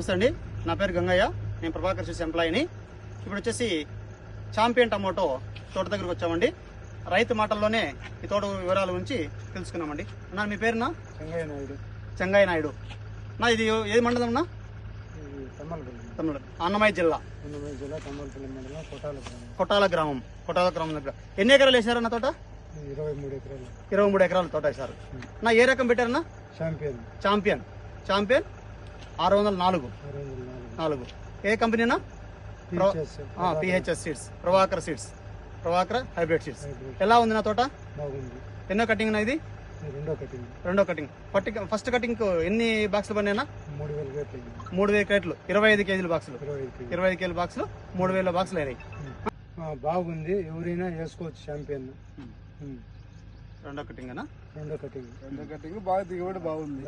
నమస్తే అండి, నా పేరు గంగయ్య. నేను ప్రభాకర్ సీడ్స్ ఎంప్లాయీని. ఇప్పుడు వచ్చేసి ఛాంపియన్ టమోటో తోట దగ్గరకు వచ్చామండి. రైతు మాటల్లోనే ఈ తోట వివరాల గురించి తెలుసుకున్నామండి. అన్నా మీ పేరునా? చెంగయ్య నాయుడు. నా ఇది ఏది మండలం నా? తమిళ అన్నమయ్య జిల్లా కొట్టాల గ్రామం దగ్గర. ఎన్ని ఎకరాలు వేసారు తోట? 23 ఎకరాల తోట వేసారు. నా ఏ రకం పెట్టారన్నా? ఛాంపియన్ 604. ఏ కంపెనీనా? PHS seeds, Prabhakar hybrid seeds. ఎలా ఉంది నా తోట? ఎన్నో కటింగ్ నా ఇది? రెండో కటింగ్. ఫస్ట్ కటింగ్ ఎన్ని బాక్సులు పడినా? 3000 క్రేట్లు, 25 కేజీల బాక్సులు. 25 కేజీల బాక్సులు, 3000 బాక్సులు అయినాయి. బాగుంది, ఎవరైనా వేసుకోవచ్చు. ఛాంపియన్ రెండో కటింగ్ బాగా దిగుబడి బాగుంది.